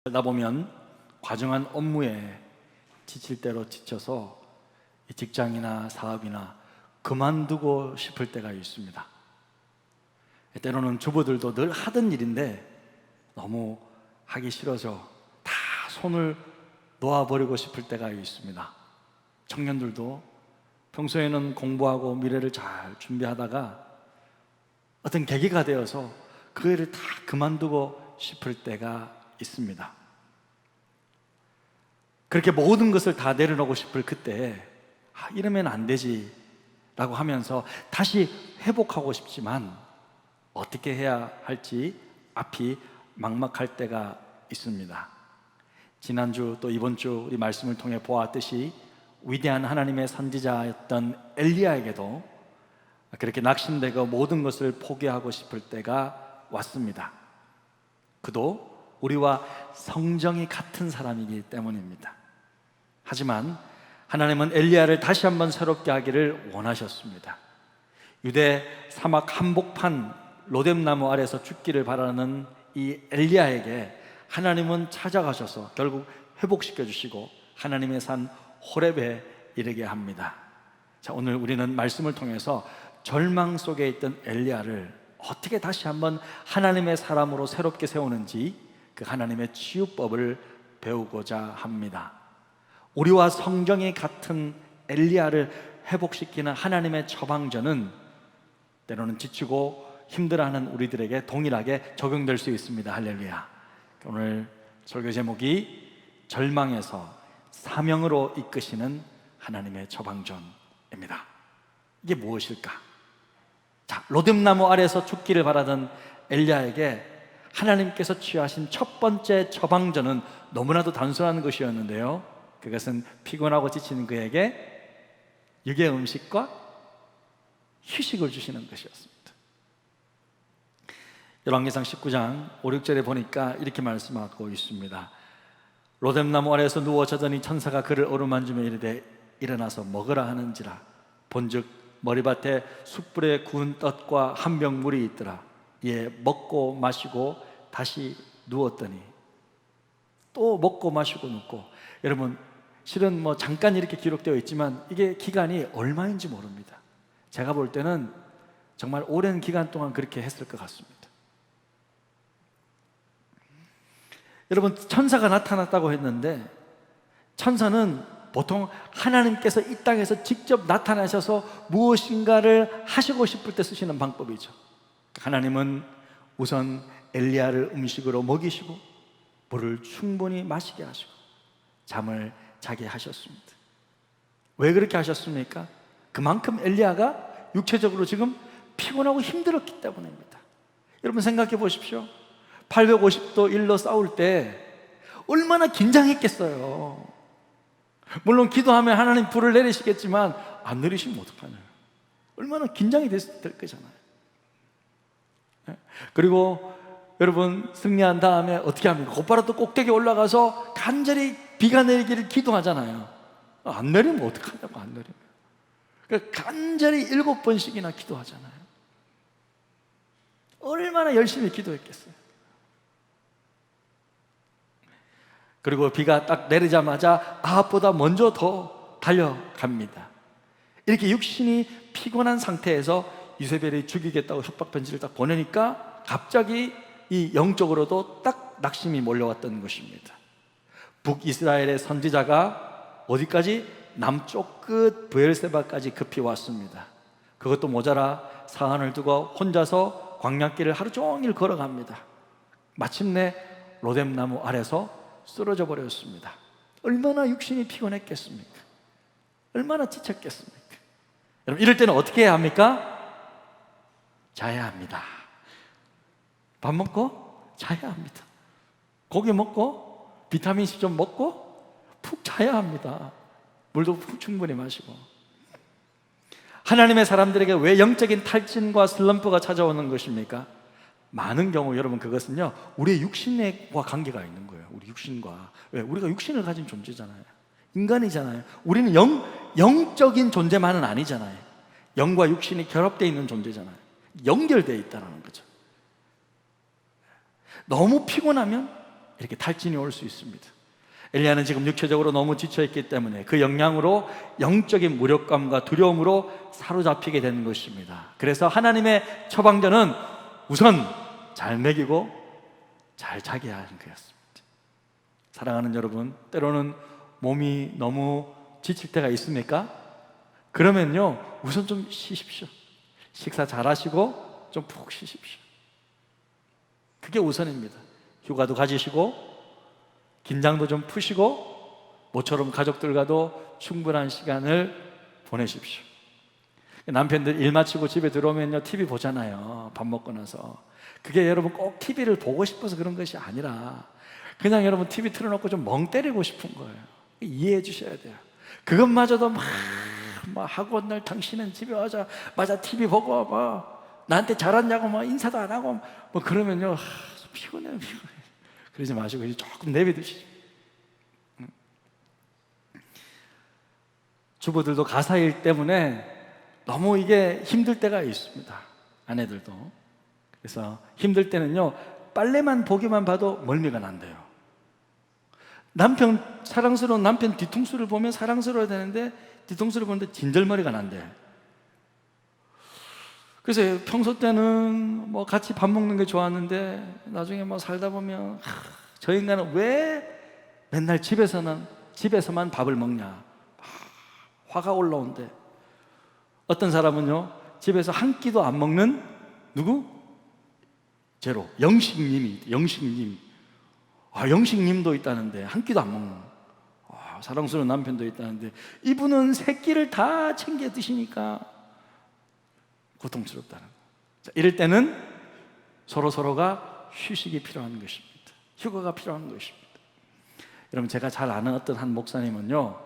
살다 보면 과중한 업무에 지칠 대로 지쳐서 직장이나 사업이나 그만두고 싶을 때가 있습니다. 때로는 주부들도 늘 하던 일인데 너무 하기 싫어서 다 손을 놓아버리고 싶을 때가 있습니다. 청년들도 평소에는 공부하고 미래를 잘 준비하다가 어떤 계기가 되어서 그 일을 다 그만두고 싶을 때가 있습니다. 그렇게 모든 것을 다 내려놓고 싶을 그때 이러면 안 되지 라고 하면서 다시 회복하고 싶지만 어떻게 해야 할지 앞이 막막할 때가 있습니다. 지난주 또 이번 주 우리 말씀을 통해 보았듯이 위대한 하나님의 선지자였던 엘리야에게도 그렇게 낙심되고 모든 것을 포기하고 싶을 때가 왔습니다. 그도 우리와 성정이 같은 사람이기 때문입니다. 하지만 하나님은 엘리야를 다시 한번 새롭게 하기를 원하셨습니다. 유대 사막 한복판 로뎀나무 아래서 죽기를 바라는 이 엘리야에게 하나님은 찾아가셔서 결국 회복시켜 주시고 하나님의 산 호렙에 이르게 합니다. 자, 오늘 우리는 말씀을 통해서 절망 속에 있던 엘리야를 어떻게 다시 한번 하나님의 사람으로 새롭게 세우는지 그 하나님의 치유법을 배우고자 합니다. 우리와 성정이 같은 엘리야를 회복시키는 하나님의 처방전은 때로는 지치고 힘들어하는 우리들에게 동일하게 적용될 수 있습니다. 할렐루야. 오늘 설교 제목이 절망에서 사명으로 이끄시는 하나님의 처방전입니다. 이게 무엇일까? 자, 로뎀나무 아래서 죽기를 바라던 엘리야에게 하나님께서 취하신 첫 번째 처방전은 너무나도 단순한 것이었는데요, 그것은 피곤하고 지치는 그에게 육의 음식과 휴식을 주시는 것이었습니다. 열왕기상 19장 5, 6절에 보니까 이렇게 말씀하고 있습니다. 로뎀나무 아래에서 누워 자더니 천사가 그를 어루만지며 이르되 일어나서 먹으라 하는지라. 본즉 머리밭에 숯불에 구운 떡과 한 병 물이 있더라. 예, 먹고 마시고 다시 누웠더니 또 먹고 마시고 눕고. 여러분, 실은 잠깐 이렇게 기록되어 있지만 이게 기간이 얼마인지 모릅니다. 제가 볼 때는 정말 오랜 기간 동안 그렇게 했을 것 같습니다. 여러분, 천사가 나타났다고 했는데 천사는 보통 하나님께서 이 땅에서 직접 나타나셔서 무엇인가를 하시고 싶을 때 쓰시는 방법이죠. 하나님은 우선 엘리야를 음식으로 먹이시고 물을 충분히 마시게 하시고 잠을 자게 하셨습니다. 왜 그렇게 하셨습니까? 그만큼 엘리야가 육체적으로 지금 피곤하고 힘들었기 때문입니다. 여러분 생각해 보십시오. 850도 일로 싸울 때 얼마나 긴장했겠어요. 물론 기도하면 하나님 불을 내리시겠지만 안 내리시면 어떡하나요? 얼마나 긴장이 됐을 거잖아요. 그리고 여러분 승리한 다음에 어떻게 합니까? 곧바로 또 꼭대기 올라가서 간절히 비가 내리기를 기도하잖아요. 안 내리면 어떡하냐고. 안 내리면 그러니까 간절히 7번씩이나 기도하잖아요. 얼마나 열심히 기도했겠어요. 그리고 비가 딱 내리자마자 아합보다 먼저 더 달려갑니다. 이렇게 육신이 피곤한 상태에서 이세벨이 죽이겠다고 협박편지를 딱 보내니까 갑자기 이 영적으로도 딱 낙심이 몰려왔던 것입니다. 북이스라엘의 선지자가 어디까지? 남쪽 끝 브엘세바까지 급히 왔습니다. 그것도 모자라 사안을 두고 혼자서 광야길을 하루 종일 걸어갑니다. 마침내 로뎀나무 아래서 쓰러져 버렸습니다. 얼마나 육신이 피곤했겠습니까? 얼마나 지쳤겠습니까? 여러분, 이럴 때는 어떻게 해야 합니까? 자야 합니다. 밥 먹고 자야 합니다. 고기 먹고 비타민C 좀 먹고 푹 자야 합니다. 물도 푹 충분히 마시고. 하나님의 사람들에게 왜 영적인 탈진과 슬럼프가 찾아오는 것입니까? 많은 경우 여러분 그것은요, 우리의 육신과 관계가 있는 거예요. 우리 육신과. 왜? 우리가 육신을 가진 존재잖아요. 인간이잖아요. 우리는 영적인 존재만은 아니잖아요. 영과 육신이 결합되어 있는 존재잖아요. 연결되어 있다는 거죠. 너무 피곤하면 이렇게 탈진이 올 수 있습니다. 엘리야는 지금 육체적으로 너무 지쳐있기 때문에 그 영향으로 영적인 무력감과 두려움으로 사로잡히게 되는 것입니다. 그래서 하나님의 처방전은 우선 잘 먹이고 잘 자게 하는 거였습니다. 사랑하는 여러분, 때로는 몸이 너무 지칠 때가 있습니까? 그러면요, 우선 좀 쉬십시오. 식사 잘 하시고 좀 푹 쉬십시오. 그게 우선입니다. 휴가도 가지시고 긴장도 좀 푸시고 모처럼 가족들과도 충분한 시간을 보내십시오. 남편들 일 마치고 집에 들어오면요, TV 보잖아요. 밥 먹고 나서. 그게 여러분 꼭 TV를 보고 싶어서 그런 것이 아니라 그냥 여러분 TV 틀어놓고 좀 멍 때리고 싶은 거예요. 이해해 주셔야 돼요. 그것마저도 막 하고 날 당신은 집에 와자마자 TV 보고 나한테 잘했냐고 인사도 안 하고 그러면요, 피곤해. 그러지 마시고 이제 조금 내비두시죠. 주부들도 가사일 때문에 너무 이게 힘들 때가 있습니다. 아내들도. 그래서 힘들 때는요, 빨래만 보기만 봐도 멀미가 난대요. 사랑스러운 남편 뒤통수를 보면 사랑스러워야 되는데 뒤통수를 보는데 진절머리가 난대. 그래서 평소 때는 같이 밥 먹는 게 좋았는데 나중에 살다 보면 저 인간은 왜 맨날 집에서만 밥을 먹냐, 화가 올라온대. 어떤 사람은요, 집에서 한 끼도 안 먹는 누구? 제로 영식님. 영식님도 있다는데 한 끼도 안 먹는 사랑스러운 남편도 있다는데 이분은 세 끼를 다 챙겨 드시니까 고통스럽다는 거. 자, 이럴 때는 서로가 휴식이 필요한 것입니다. 휴가가 필요한 것입니다. 여러분, 제가 잘 아는 어떤 한 목사님은요,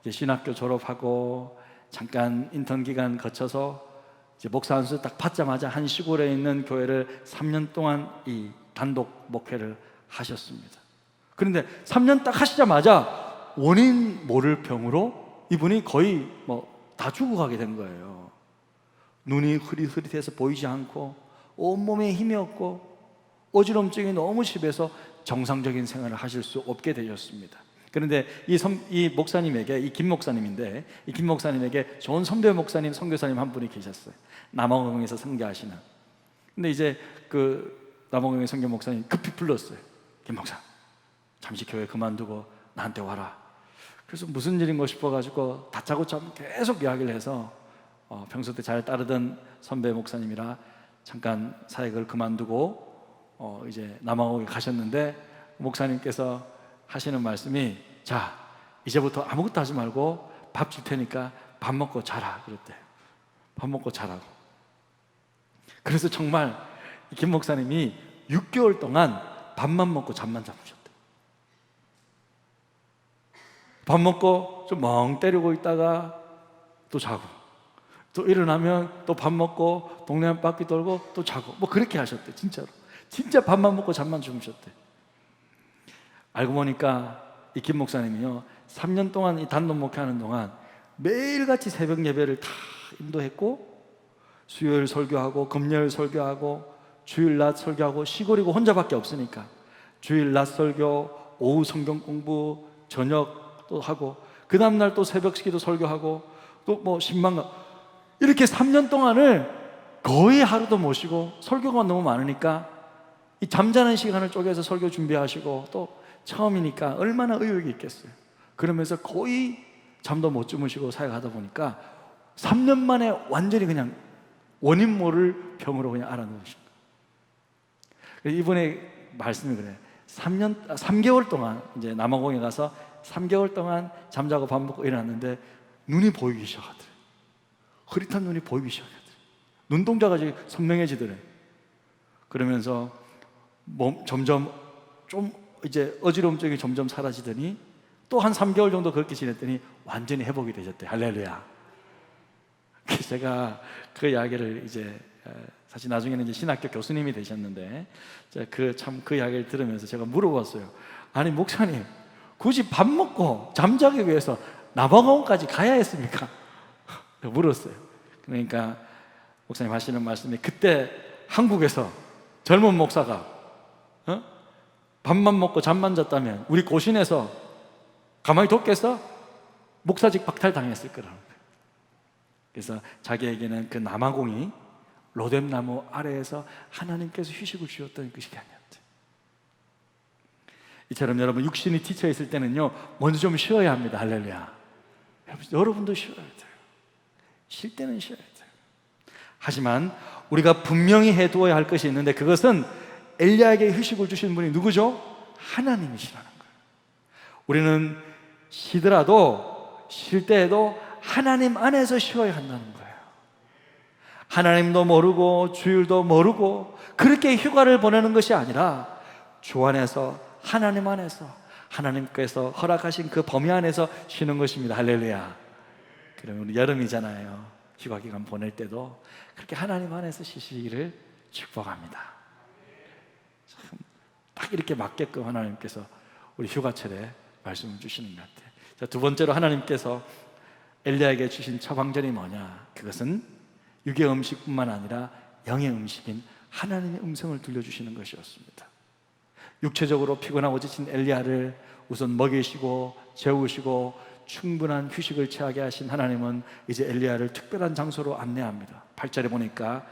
이제 신학교 졸업하고 잠깐 인턴 기간 거쳐서 이제 목사 안수 딱 받자마자 한 시골에 있는 교회를 3년 동안 이 단독 목회를 하셨습니다. 그런데 3년 딱 하시자마자 원인 모를 병으로 이분이 거의 다 죽어가게 된 거예요. 눈이 흐릿흐릿해서 보이지 않고 온몸에 힘이 없고 어지럼증이 너무 심해서 정상적인 생활을 하실 수 없게 되셨습니다. 그런데 이 목사님에게, 이 김 목사님인데, 이 김 목사님에게 좋은 선배 목사님, 선교사님 한 분이 계셨어요. 남원공에서 선교하시는. 근데 이제 그 남원공의 선교 목사님 급히 불렀어요. 김 목사, 잠시 교회 그만두고 나한테 와라. 그래서 무슨 일인가 싶어가지고 다짜고짜 계속 이야기를 해서 평소 때 잘 따르던 선배 목사님이라 잠깐 사역을 그만두고 이제 남아오게 가셨는데, 목사님께서 하시는 말씀이, 자, 이제부터 아무것도 하지 말고 밥 줄 테니까 밥 먹고 자라 그랬대요. 밥 먹고 자라고. 그래서 정말 김 목사님이 6개월 동안 밥만 먹고 잠만 잡으셨대요. 밥 먹고 좀 멍 때리고 있다가 또 자고, 또 일어나면 또 밥 먹고 동네 한 바퀴 돌고 또 자고, 그렇게 하셨대. 진짜로. 진짜 밥만 먹고 잠만 주무셨대. 알고 보니까 이 김 목사님이요, 3년 동안 이 단독 목회하는 동안 매일같이 새벽 예배를 다 인도했고, 수요일 설교하고 금요일 설교하고 주일 낮 설교하고, 시골이고 혼자밖에 없으니까 주일 낮 설교, 오후 성경 공부, 저녁 또 하고, 그 다음날 또 새벽 기도 설교하고, 또 신방가, 이렇게 3년 동안을 거의 하루도 못 쉬고, 설교가 너무 많으니까 이 잠자는 시간을 쪼개서 설교 준비하시고, 또 처음이니까 얼마나 의욕이 있겠어요. 그러면서 거의 잠도 못 주무시고 사역하다 보니까 3년 만에 완전히 그냥 원인 모를 병으로 그냥 알아놓으신 거예요. 이분의 말씀이 그래요. 3개월 동안 이제 남아공에 가서 3개월 동안 잠자고 밥 먹고 일어났는데 눈이 보이기 시작하더래요. 흐릿한 눈이 보이기 시작하더래요. 눈동자가 선명해지더래요. 그러면서 점점 좀 이제 어지러움증이 점점 사라지더니 또 한 3개월 정도 그렇게 지냈더니 완전히 회복이 되셨대요. 할렐루야. 그래서 제가 그 이야기를 이제 사실 나중에는 이제 신학교 교수님이 되셨는데, 그 이야기를 들으면서 제가 물어봤어요. 아니 목사님, 굳이 밥 먹고 잠자기 위해서 남아공까지 가야 했습니까? 물었어요. 그러니까 목사님 하시는 말씀이, 그때 한국에서 젊은 목사가 밥만 먹고 잠만 잤다면 우리 고신에서 가만히 뒀겠어? 목사직 박탈당했을 거라는 거예요. 그래서 자기에게는 그 남아공이 로뎀나무 아래에서 하나님께서 휴식을 주셨던 그 시간이었죠. 이처럼 여러분 육신이 지쳐 있을 때는요, 먼저 좀 쉬어야 합니다. 할렐루야. 여러분도 쉬어야 돼요. 쉴 때는 쉬어야 돼요. 하지만 우리가 분명히 해두어야 할 것이 있는데, 그것은 엘리야에게 휴식을 주신 분이 누구죠? 하나님이시라는 거예요. 우리는 쉬더라도 쉴 때에도 하나님 안에서 쉬어야 한다는 거예요. 하나님도 모르고 주일도 모르고 그렇게 휴가를 보내는 것이 아니라 주 안에서, 하나님 안에서, 하나님께서 허락하신 그 범위 안에서 쉬는 것입니다. 할렐루야. 그러면 우리 여름이잖아요. 휴가 기간 보낼 때도 그렇게 하나님 안에서 쉬시기를 축복합니다. 참, 딱 이렇게 맞게끔 하나님께서 우리 휴가철에 말씀을 주시는 것 같아요. 자, 두 번째로 하나님께서 엘리야에게 주신 처방전이 뭐냐? 그것은 육의 음식뿐만 아니라 영의 음식인 하나님의 음성을 들려주시는 것이었습니다. 육체적으로 피곤하고 지친 엘리야를 우선 먹이시고 재우시고 충분한 휴식을 취하게 하신 하나님은 이제 엘리야를 특별한 장소로 안내합니다. 8절에 보니까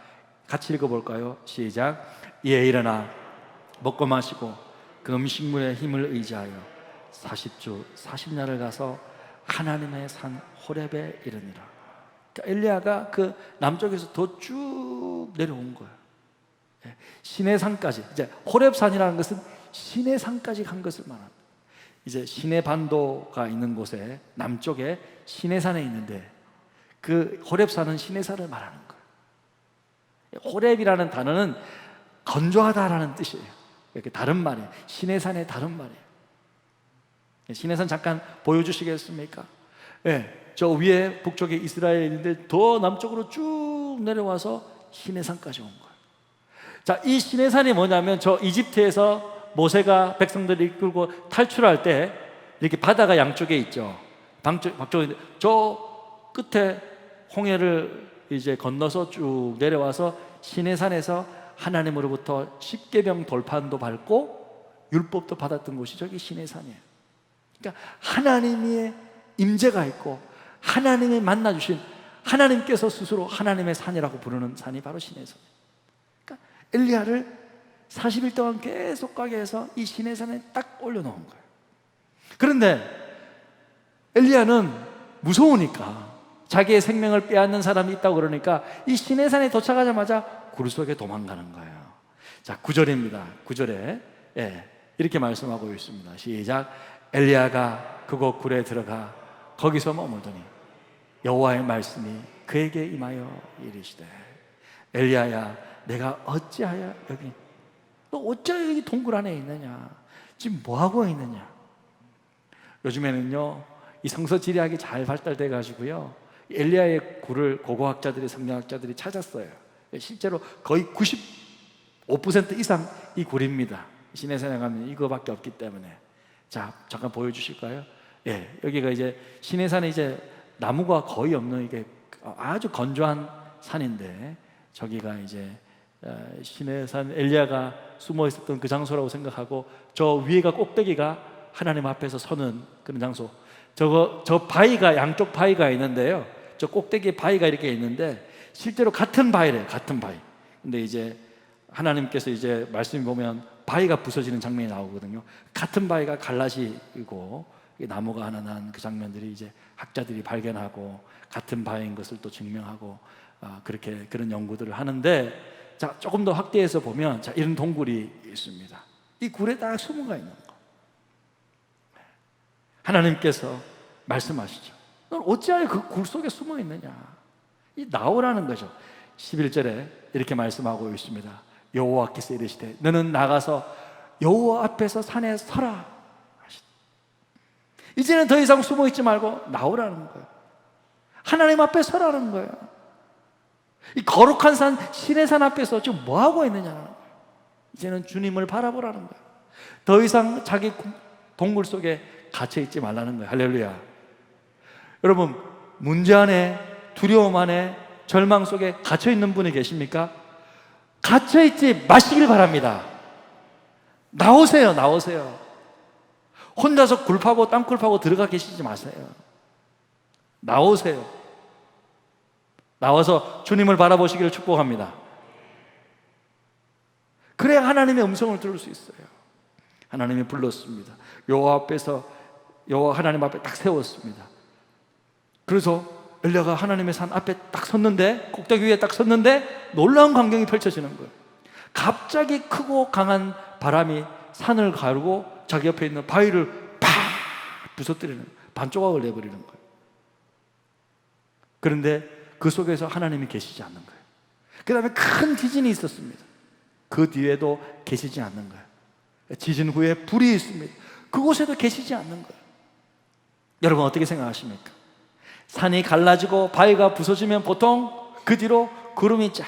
같이 읽어볼까요? 시작. 이에 일어나 먹고 마시고 그 음식물의 힘을 의지하여 40주 40날을 가서 하나님의 산 호렙에 이르니라. 그러니까 엘리야가 그 남쪽에서 더 쭉 내려온 거예요. 시내산까지. 이제 호렙산이라는 것은 시내산까지 간 것을 말합니다. 이제 시내반도가 있는 곳에 남쪽에 시내산에 있는데, 그 호렙산은 시내산을 말하는 거예요. 호렙이라는 단어는 건조하다라는 뜻이에요. 이렇게 다른 말이에요. 시내산의 다른 말이에요. 시내산 잠깐 보여주시겠습니까? 네, 저 위에 북쪽에 이스라엘이 있는데 더 남쪽으로 쭉 내려와서 시내산까지 온 거예요. 자, 이 시내산이 뭐냐면 저 이집트에서 모세가 백성들을 이끌고 탈출할 때 이렇게 바다가 양쪽에 있죠. 방쪽에 저 끝에 홍해를 이제 건너서 쭉 내려와서 시내산에서 하나님으로부터 십계명 돌판도 밟고 율법도 받았던 곳이 저기 시내산이에요. 그러니까 하나님의 임재가 있고 하나님이 만나주신, 하나님께서 스스로 하나님의 산이라고 부르는 산이 바로 시내산이에요. 그러니까 엘리야를 40일 동안 계속 가게 해서 이 시내산에 딱 올려놓은 거예요. 그런데 엘리야는 무서우니까, 자기의 생명을 빼앗는 사람이 있다고 그러니까 이 시내산에 도착하자마자 굴 속에 도망가는 거예요. 자, 9절입니다. 9절에 이렇게 말씀하고 있습니다. 시작. 엘리야가 그곳 굴에 들어가 거기서 머물더니 여호와의 말씀이 그에게 임하여 이르시되, 엘리야야, 내가 어찌하여 여기, 너 어찌하여 여기 동굴 안에 있느냐? 지금 뭐하고 있느냐? 요즘에는요, 이 성서지리학이 잘 발달돼 가지고요, 엘리야의 굴을 고고학자들이, 성경학자들이 찾았어요. 실제로 거의 95% 이상 이 굴입니다. 시내산에 가면 이거밖에 없기 때문에. 자, 잠깐 보여주실까요? 예, 여기가 이제 시내산에 이제 나무가 거의 없는, 이게 아주 건조한 산인데, 저기가 이제 시내산 엘리야가 숨어 있었던 그 장소라고 생각하고, 저 위에가 꼭대기가 하나님 앞에서 서는 그런 장소. 저 바위가, 양쪽 바위가 있는데요, 저 꼭대기에 바위가 이렇게 있는데 실제로 같은 바위래요. 같은 바위. 근데 이제 하나님께서 이제 말씀을 보면 바위가 부서지는 장면이 나오거든요. 같은 바위가 갈라지고 나무가 하나 난 그 장면들이 이제 학자들이 발견하고 같은 바위인 것을 또 증명하고, 그렇게 그런 연구들을 하는데, 자, 조금 더 확대해서 보면, 자, 이런 동굴이 있습니다. 이 굴에 딱 숨어가 있는 거. 하나님께서 말씀하시죠. 넌 어찌하여 그 굴 속에 숨어 있느냐? 이 나오라는 거죠. 11절에 이렇게 말씀하고 있습니다. 여호와께서 이르시되 너는 나가서 여호와 앞에서 산에 서라. 이제는 더 이상 숨어 있지 말고 나오라는 거예요. 하나님 앞에 서라는 거예요. 이 거룩한 산, 시내산 앞에서 지금 뭐 하고 있느냐는 거예요. 이제는 주님을 바라보라는 거예요. 더 이상 자기 동굴 속에 갇혀 있지 말라는 거예요. 할렐루야. 여러분, 문제 안에, 두려움 안에, 절망 속에 갇혀 있는 분이 계십니까? 갇혀 있지 마시길 바랍니다. 나오세요, 나오세요. 혼자서 굴파고 땅굴파고 들어가 계시지 마세요. 나오세요. 나와서 주님을 바라보시기를 축복합니다. 그래야 하나님의 음성을 들을 수 있어요. 하나님이 불렀습니다. 여호와 하나님 앞에 딱 세웠습니다. 그래서 엘리야가 하나님의 산 앞에 딱 섰는데, 꼭대기 위에 딱 섰는데 놀라운 광경이 펼쳐지는 거예요. 갑자기 크고 강한 바람이 산을 가르고 자기 옆에 있는 바위를 팍 부서뜨리는, 반조각을 내버리는 거예요. 그런데 그 속에서 하나님이 계시지 않는 거예요. 그 다음에 큰 지진이 있었습니다. 그 뒤에도 계시지 않는 거예요. 지진 후에 불이 있습니다. 그곳에도 계시지 않는 거예요. 여러분 어떻게 생각하십니까? 산이 갈라지고 바위가 부서지면 보통 그 뒤로 구름이 쫙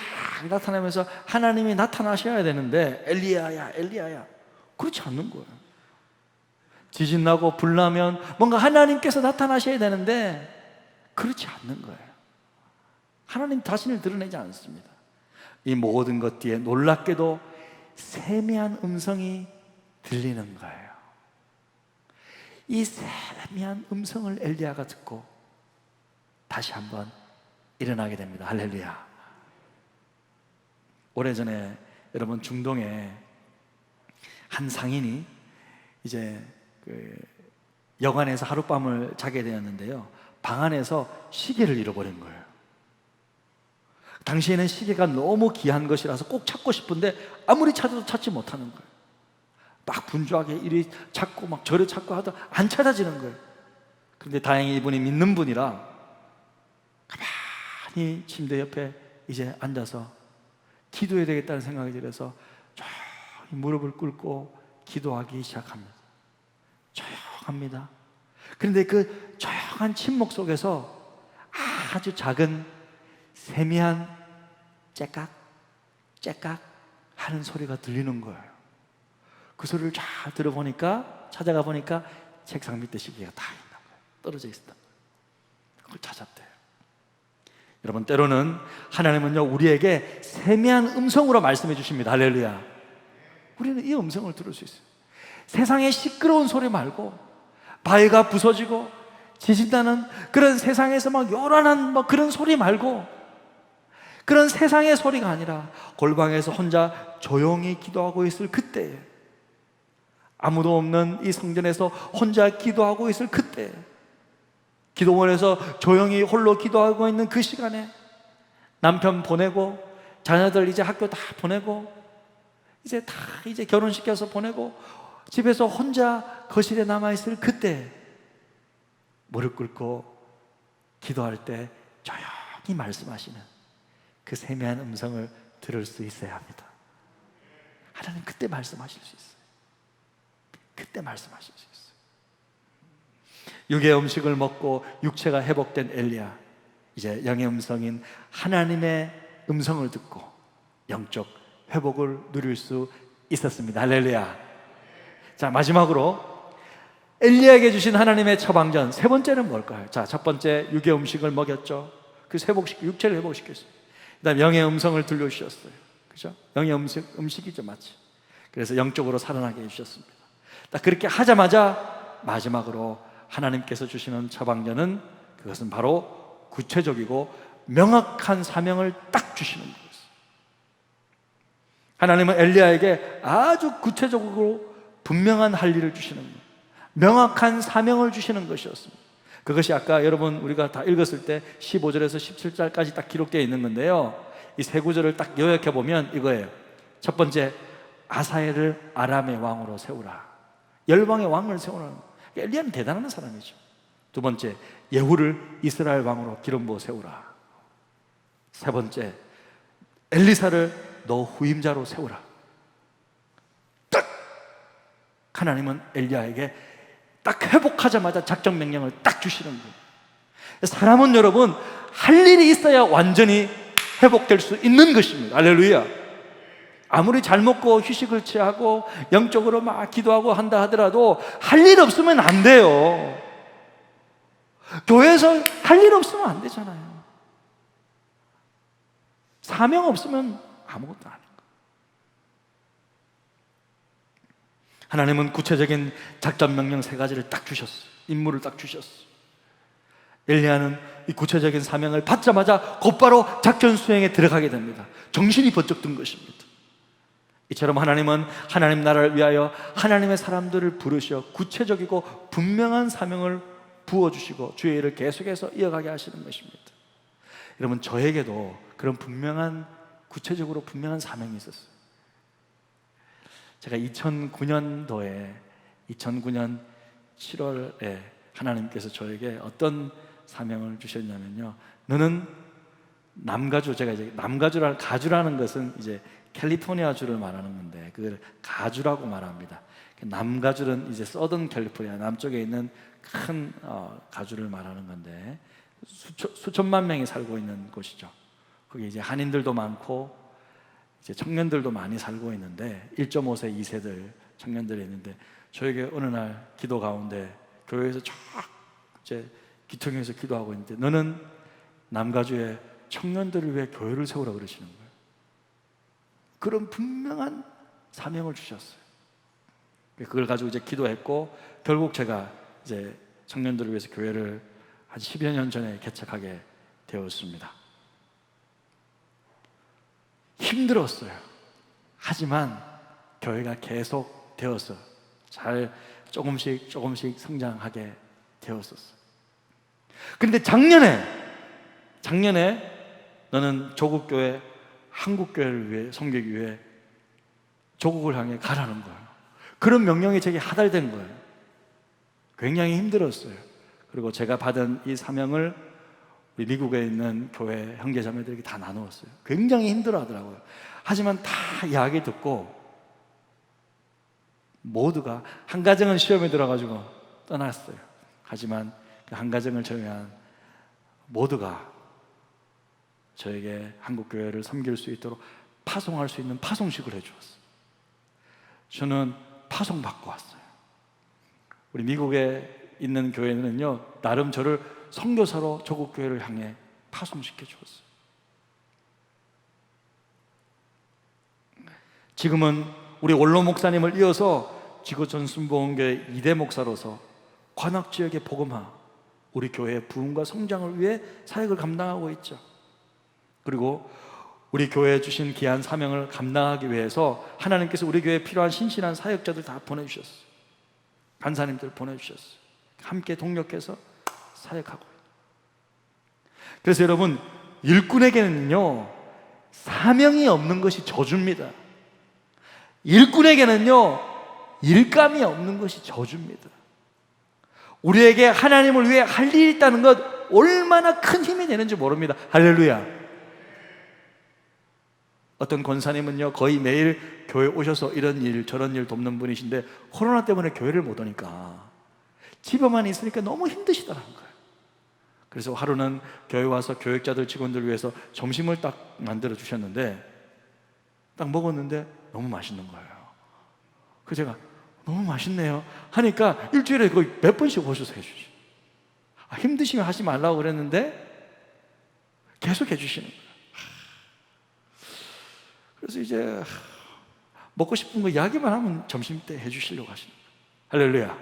나타나면서 하나님이 나타나셔야 되는데, 엘리야야 엘리야야, 그렇지 않는 거예요. 지진 나고 불 나면 뭔가 하나님께서 나타나셔야 되는데 그렇지 않는 거예요. 하나님 자신을 드러내지 않습니다. 이 모든 것 뒤에 놀랍게도 세미한 음성이 들리는 거예요. 이 세미한 음성을 엘리야가 듣고 다시 한번 일어나게 됩니다. 할렐루야. 오래전에 여러분 중동에 한 상인이 이제 여관에서 하룻밤을 자게 되었는데요, 방 안에서 시계를 잃어버린 거예요. 당시에는 시계가 너무 귀한 것이라서 꼭 찾고 싶은데 아무리 찾아도 찾지 못하는 거예요. 막 분주하게 이리 찾고 막 저리 찾고 하다 안 찾아지는 거예요. 그런데 다행히 이분이 믿는 분이라 가만히 침대 옆에 이제 앉아서 기도해야 되겠다는 생각이 들어서 조용히 무릎을 꿇고 기도하기 시작합니다. 조용합니다. 그런데 그 조용한 침묵 속에서 아주 작은 세미한 째깍 째깍 하는 소리가 들리는 거예요. 그 소리를 잘 들어보니까, 찾아가 보니까 책상 밑에 시계가 다 있는 거예요. 떨어져 있었던 거예요. 그걸 찾았대요. 여러분, 때로는 하나님은요 우리에게 세미한 음성으로 말씀해 주십니다. 할렐루야. 우리는 이 음성을 들을 수 있어요. 세상의 시끄러운 소리 말고, 바위가 부서지고 지진다는 그런 세상에서 막 요란한 막 그런 소리 말고, 그런 세상의 소리가 아니라 골방에서 혼자 조용히 기도하고 있을 그때에, 아무도 없는 이 성전에서 혼자 기도하고 있을 그때, 기도원에서 조용히 홀로 기도하고 있는 그 시간에, 남편 보내고 자녀들 이제 학교 다 보내고 이제 다 이제 결혼시켜서 보내고 집에서 혼자 거실에 남아있을 그때, 무릎 꿇고 기도할 때 조용히 말씀하시는 그 세미한 음성을 들을 수 있어야 합니다. 하나님 그때 말씀하실 수 있어요. 그때 말씀하실 수 있어요. 육의 음식을 먹고 육체가 회복된 엘리야, 이제 영의 음성인 하나님의 음성을 듣고 영적 회복을 누릴 수 있었습니다. 할렐루야. 자, 마지막으로 엘리야에게 주신 하나님의 처방전 세 번째는 뭘까요? 자, 첫 번째 육의 음식을 먹였죠. 그래서 육체를 회복시켰어요. 그 다음 영의 음성을 들려주셨어요. 그죠? 영의 음식이죠, 마치. 그래서 영적으로 살아나게 해주셨습니다. 딱 그렇게 하자마자 마지막으로 하나님께서 주시는 처방전은, 그것은 바로 구체적이고 명확한 사명을 딱 주시는 거예요. 하나님은 엘리야에게 아주 구체적으로 분명한 할 일을 주시는 거예요. 명확한 사명을 주시는 것이었습니다. 그것이 아까 여러분 우리가 다 읽었을 때 15절에서 17절까지 딱 기록되어 있는 건데요, 이 세 구절을 딱 요약해 보면 이거예요. 첫 번째, 아사엘을 아람의 왕으로 세우라. 열방의 왕을 세우는, 엘리야는 대단한 사람이죠. 두 번째, 예후를 이스라엘 왕으로 기름 부어 세우라. 세 번째, 엘리사를 너 후임자로 세우라. 딱 하나님은 엘리야에게 딱 회복하자마자 작전 명령을 딱 주시는 거예요. 사람은 여러분 할 일이 있어야 완전히 회복될 수 있는 것입니다. 할렐루야. 아무리 잘 먹고 휴식을 취하고 영적으로 막 기도하고 한다 하더라도 할 일 없으면 안 돼요. 교회에서 할 일 없으면 안 되잖아요. 사명 없으면 아무것도 아닌 거예요. 하나님은 구체적인 작전 명령 세 가지를 딱 주셨어요. 임무를 딱 주셨어요. 엘리야는 이 구체적인 사명을 받자마자 곧바로 작전 수행에 들어가게 됩니다. 정신이 번쩍 든 것입니다. 이처럼 하나님은 하나님 나라를 위하여 하나님의 사람들을 부르셔 구체적이고 분명한 사명을 부어주시고 주의 일을 계속해서 이어가게 하시는 것입니다. 여러분, 저에게도 그런 구체적으로 분명한 사명이 있었어요. 제가 2009년 7월에 하나님께서 저에게 어떤 사명을 주셨냐면요, 너는 남가주, 제가 이제 가주라는 것은 이제 캘리포니아 주를 말하는 건데 그걸 가주라고 말합니다. 남가주는 이제 서던 캘리포니아 남쪽에 있는 큰 가주를 말하는 건데 수천만 명이 살고 있는 곳이죠. 거기 이제 한인들도 많고 이제 청년들도 많이 살고 있는데 1.5세, 2세들 청년들이 있는데 저에게 어느 날 기도 가운데 교회에서 쫙 이제 기통에서 기도하고 있는데 너는 남가주의 청년들을 위해 교회를 세우라 그러시는 거예요. 그런 분명한 사명을 주셨어요. 그걸 가지고 이제 기도했고 결국 제가 이제 청년들을 위해서 교회를 한 10여 년 전에 개척하게 되었습니다. 힘들었어요. 하지만 교회가 계속 되어서 잘 조금씩 성장하게 되었었어요. 그런데 작년에 너는 조국교회, 한국교회를 위해 섬기기 위해 조국을 향해 가라는 거예요. 그런 명령이 제게 하달된 거예요. 굉장히 힘들었어요. 그리고 제가 받은 이 사명을 우리 미국에 있는 교회 형제자매들에게 다 나누었어요. 굉장히 힘들어하더라고요. 하지만 다 이야기 듣고 모두가 한 가정은 시험에 들어가지고 떠났어요. 하지만 그 한 가정을 제외한 모두가 저에게 한국교회를 섬길 수 있도록 파송할 수 있는 파송식을 해주었어요. 저는 파송받고 왔어요. 우리 미국에 있는 교회는요, 나름 저를 선교사로 조국교회를 향해 파송시켜 주었어요. 지금은 우리 원로 목사님을 이어서 지구촌 순복음교회 2대 목사로서 관악지역의 복음화, 우리 교회의 부흥과 성장을 위해 사역을 감당하고 있죠. 그리고 우리 교회에 주신 귀한 사명을 감당하기 위해서 하나님께서 우리 교회에 필요한 신실한 사역자들 다 보내주셨어요. 간사님들 보내주셨어요. 함께 동력해서 사역하고. 그래서 여러분, 일꾼에게는요 사명이 없는 것이 저주입니다. 일꾼에게는요 일감이 없는 것이 저주입니다. 우리에게 하나님을 위해 할 일이 있다는 것 얼마나 큰 힘이 되는지 모릅니다. 할렐루야. 어떤 권사님은요 거의 매일 교회 오셔서 이런 일 저런 일 돕는 분이신데 코로나 때문에 교회를 못 오니까 집에만 있으니까 너무 힘드시더라는 거예요. 그래서 하루는 교회 와서 교육자들 직원들 위해서 점심을 딱 만들어 주셨는데 딱 먹었는데 너무 맛있는 거예요. 그래서 제가 너무 맛있네요 하니까 일주일에 거의 몇 번씩 오셔서 해주시죠. 힘드시면 하지 말라고 그랬는데 계속 해주시는 거예요. 그래서 이제 먹고 싶은 거 이야기만 하면 점심때 해주시려고 하시는 거예요. 할렐루야.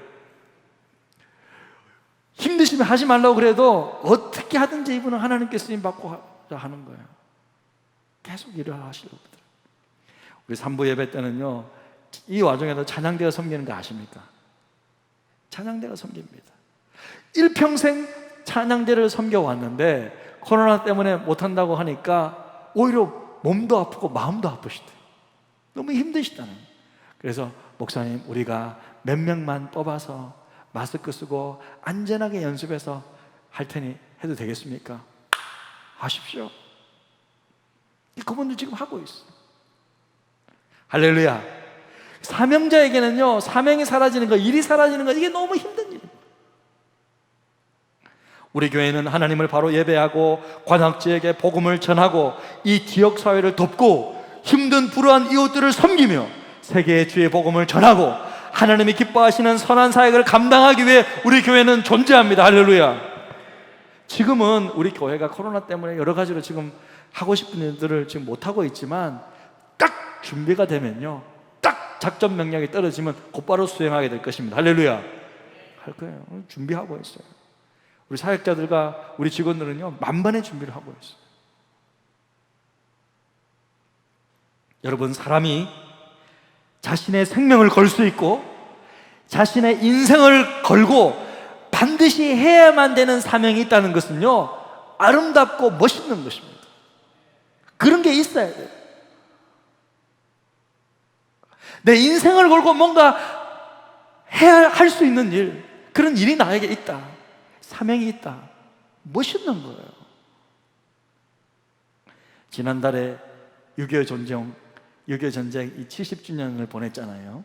힘드시면 하지 말라고 그래도 어떻게 하든지 이분은 하나님께 쓰임받고 하는 거예요. 계속 일을 하시려고 그러더라고요. 우리 3부 예배 때는요 이 와중에도 찬양대가 섬기는 거 아십니까? 찬양대가 섬깁니다. 일평생 찬양대를 섬겨왔는데 코로나 때문에 못한다고 하니까 오히려 몸도 아프고 마음도 아프시대요. 너무 힘드시다는 거예요. 그래서 목사님 우리가 몇 명만 뽑아서 마스크 쓰고 안전하게 연습해서 할 테니 해도 되겠습니까? 하십시오. 그분들 지금 하고 있어요. 할렐루야. 사명자에게는요 사명이 사라지는 거, 일이 사라지는 거, 이게 너무 힘든 일입니다. 우리 교회는 하나님을 바로 예배하고 관악지에게 복음을 전하고 이 지역 사회를 돕고 힘든 불우한 이웃들을 섬기며 세계의 주의 복음을 전하고 하나님이 기뻐하시는 선한 사역을 감당하기 위해 우리 교회는 존재합니다. 할렐루야. 지금은 우리 교회가 코로나 때문에 여러 가지로 지금 하고 싶은 일들을 지금 못하고 있지만 딱 준비가 되면요 딱 작전 명령이 떨어지면 곧바로 수행하게 될 것입니다. 할렐루야. 할 거예요. 준비하고 있어요. 우리 사역자들과 우리 직원들은요, 만반의 준비를 하고 있어요. 여러분, 사람이 자신의 생명을 걸 수 있고 자신의 인생을 걸고 반드시 해야만 되는 사명이 있다는 것은요, 아름답고 멋있는 것입니다. 그런 게 있어야 돼요. 내 인생을 걸고 뭔가 해야 할 수 있는 일, 그런 일이 나에게 있다. 사명이 있다. 멋있는 거예요. 지난달에 6.25 전쟁 이 70주년을 보냈잖아요.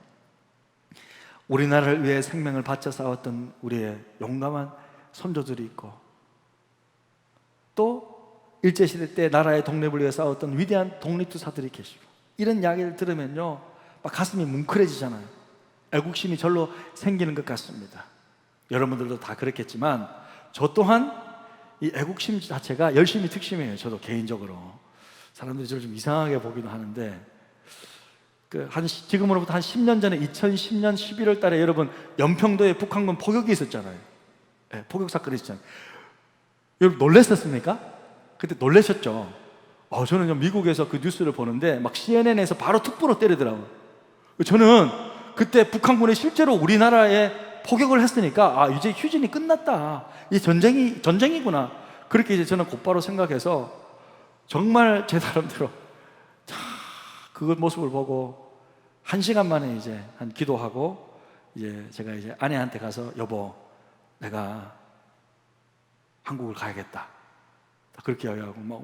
우리나라를 위해 생명을 바쳐 싸웠던 우리의 용감한 선조들이 있고, 또 일제시대 때 나라의 독립을 위해 싸웠던 위대한 독립투사들이 계시고, 이런 이야기를 들으면요, 막 가슴이 뭉클해지잖아요. 애국심이 절로 생기는 것 같습니다. 여러분들도 다 그렇겠지만 저 또한 이 애국심 자체가 열심히 특심이에요. 저도 개인적으로. 사람들이 저를 좀 이상하게 보기도 하는데, 지금으로부터 한 10년 전에 2010년 11월 달에 여러분 연평도에 북한군 포격이 있었잖아요. 네, 포격 사건이 있었잖아요. 여러분 놀랬었습니까? 그때 놀라셨죠? 저는 미국에서 그 뉴스를 보는데 막 CNN에서 바로 특보로 때리더라고요. 저는 그때 북한군이 실제로 우리나라에 포격을 했으니까 이제 휴전이 끝났다. 이 전쟁이구나. 그렇게 이제 저는 곧바로 생각해서 정말 제 나름대로 그 모습을 보고 1시간 만에 이제 한 기도하고, 이제 제가 이제 아내한테 가서 여보, 내가 한국을 가야겠다. 그렇게 이야기하고, 막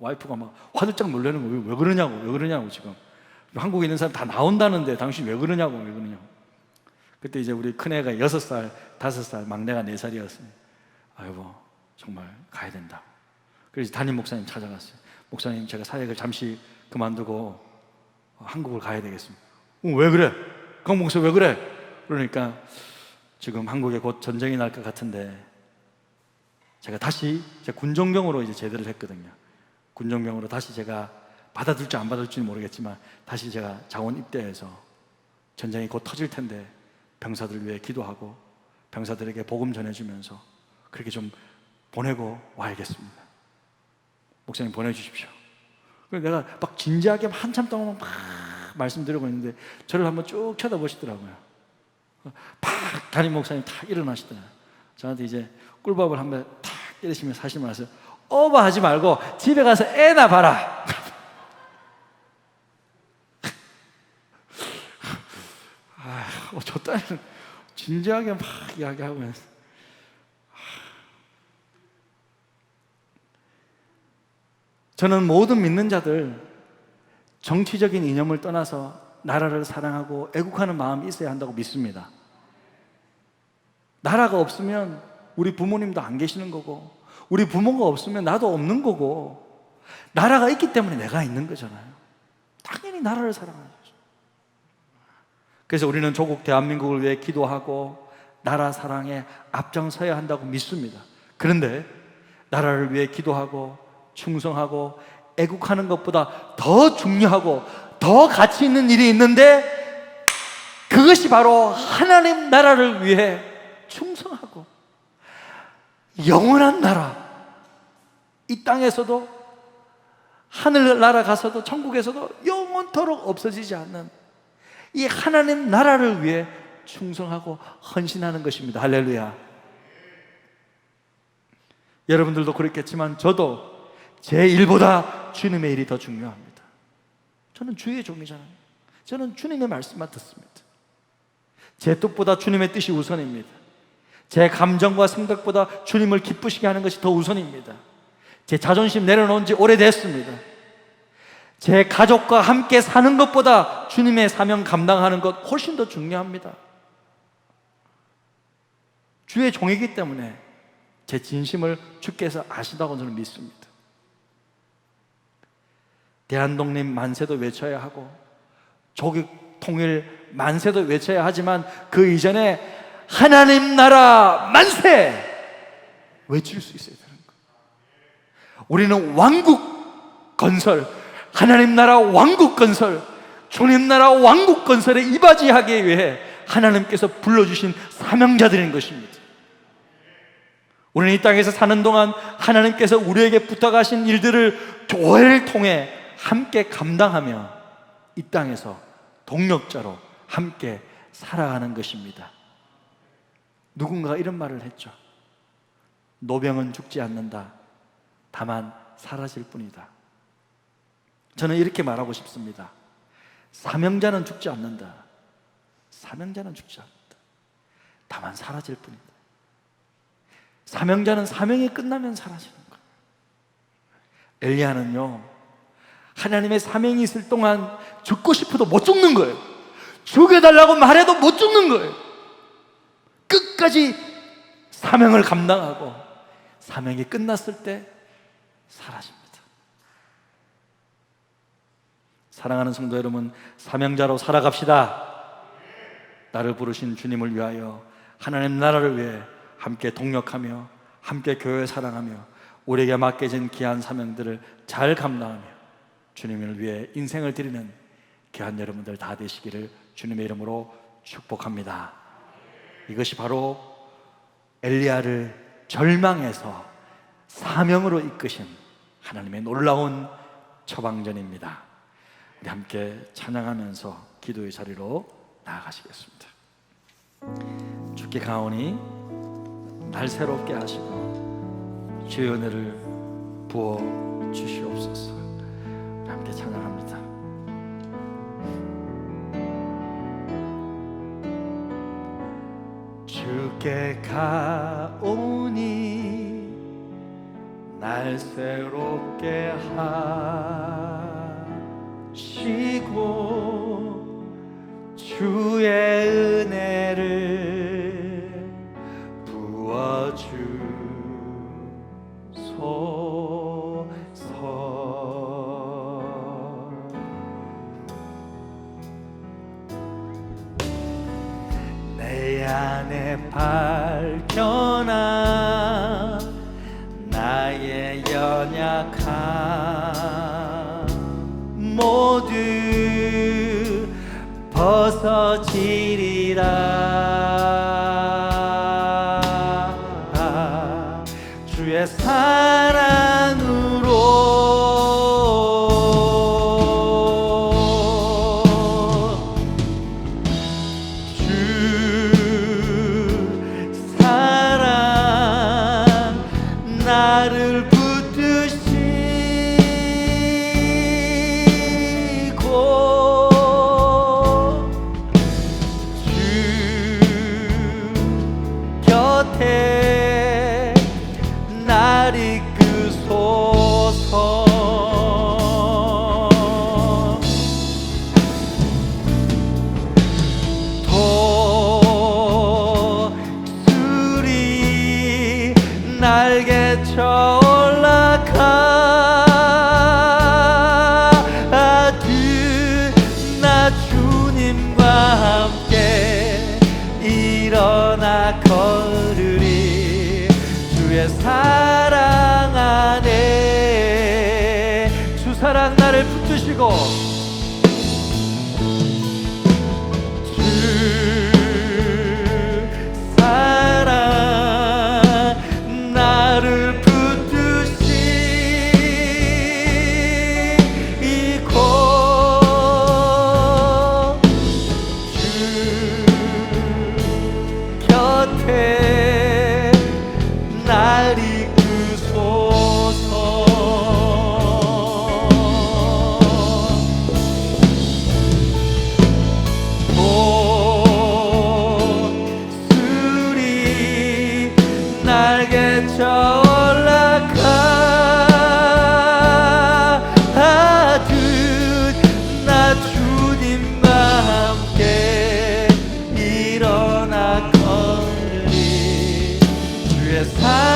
와이프가 막 화들짝 놀라는 거예요. 왜 그러냐고 지금. 한국에 있는 사람 다 나온다는데 당신 왜 그러냐고. 그때 이제 우리 큰애가 6살, 5살, 막내가 4살이었어요. 여보, 정말 가야 된다. 그래서 담임 목사님 찾아갔어요. 목사님, 제가 사역을 잠시 그만두고 한국을 가야 되겠습니다. 왜 그래? 강 목사 왜 그래? 그러니까 지금 한국에 곧 전쟁이 날 것 같은데, 제가 다시 군종병으로 이제 제대를 했거든요. 군종병으로 다시 제가 받아들지 안 받을지는 모르겠지만 다시 제가 자원 입대해서 전쟁이 곧 터질 텐데 병사들을 위해 기도하고 병사들에게 복음 전해주면서 그렇게 좀 보내고 와야겠습니다. 목사님 보내주십시오. 그래서 내가 막 진지하게 한참 동안 막 말씀드리고 있는데 저를 한번 쭉 쳐다보시더라고요. 팍 담임 목사님 탁 일어나시더라고요. 저한테 이제 꿀밥을 한번 탁 때리시면서 하시면 하세요. 오버하지 말고 집에 가서 애나 봐라. 저 딸은 진지하게 막 이야기하고, 저는 모든 믿는 자들 정치적인 이념을 떠나서 나라를 사랑하고 애국하는 마음이 있어야 한다고 믿습니다. 나라가 없으면 우리 부모님도 안 계시는 거고, 우리 부모가 없으면 나도 없는 거고, 나라가 있기 때문에 내가 있는 거잖아요. 당연히 나라를 사랑하죠. 그래서 우리는 조국 대한민국을 위해 기도하고 나라 사랑에 앞장서야 한다고 믿습니다. 그런데 나라를 위해 기도하고 충성하고 애국하는 것보다 더 중요하고 더 가치 있는 일이 있는데, 그것이 바로 하나님 나라를 위해 충성하고 영원한 나라, 이 땅에서도 하늘나라 가서도 천국에서도 영원토록 없어지지 않는 이 하나님 나라를 위해 충성하고 헌신하는 것입니다. 할렐루야. 여러분들도 그렇겠지만 저도 제 일보다 주님의 일이 더 중요합니다. 저는 주의 종이잖아요. 저는 주님의 말씀만 듣습니다. 제 뜻보다 주님의 뜻이 우선입니다. 제 감정과 생각보다 주님을 기쁘시게 하는 것이 더 우선입니다. 제 자존심 내려놓은 지 오래됐습니다. 제 가족과 함께 사는 것보다 주님의 사명 감당하는 것 훨씬 더 중요합니다. 주의 종이기 때문에 제 진심을 주께서 아시다고 저는 믿습니다. 대한독립 만세도 외쳐야 하고 조국 통일 만세도 외쳐야 하지만 그 이전에 하나님 나라 만세 외칠 수 있어야 되는 거예요. 우리는 왕국 건설, 하나님 나라 왕국 건설, 주님 나라 왕국 건설에 이바지하기 위해 하나님께서 불러주신 사명자들인 것입니다. 우리는 이 땅에서 사는 동안 하나님께서 우리에게 부탁하신 일들을 교회를 통해 함께 감당하며 이 땅에서 동력자로 함께 살아가는 것입니다. 누군가가 이런 말을 했죠. 노병은 죽지 않는다. 다만 사라질 뿐이다. 저는 이렇게 말하고 싶습니다. 사명자는 죽지 않는다. 사명자는 죽지 않는다. 다만 사라질 뿐이다. 사명자는 사명이 끝나면 사라지는 거예요. 엘리야는요, 하나님의 사명이 있을 동안 죽고 싶어도 못 죽는 거예요. 죽여달라고 말해도 못 죽는 거예요. 끝까지 사명을 감당하고 사명이 끝났을 때 사라집니다. 사랑하는 성도 여러분, 사명자로 살아갑시다. 나를 부르신 주님을 위하여, 하나님 나라를 위해 함께 동력하며 함께 교회 사랑하며 우리에게 맡겨진 귀한 사명들을 잘 감당하며 주님을 위해 인생을 드리는 귀한 여러분들 다 되시기를 주님의 이름으로 축복합니다. 이것이 바로 엘리야를 절망에서 사명으로 이끄신 하나님의 놀라운 처방전입니다. 우리 함께 찬양하면서 기도의 자리로 나아가시겠습니다. 주께 가오니 날 새롭게 하시고 주의 은혜를 부어 주시옵소서. 우리 함께 찬양합니다. 주께 가오니 날 새롭게 하시고 주의 은혜를 부어주소서. 내 안에 밝혀나 나의 연약함 모두 벗어지리라. 주의 사랑으로 주 사랑 나를 붙드시고 주 곁에 날 이끄소서. 독수리 날개쳐 올라가듯 나 주님과 함께 일어나 걸으리. 주의 사랑 안에 주 사랑 나를 붙드시고 주 사랑 나를 붙드시고 주 곁에 날 이끄소서. 독수리 날개쳐 올라가듯 나 주님과 함께 일어나 걸으리. 주의 사랑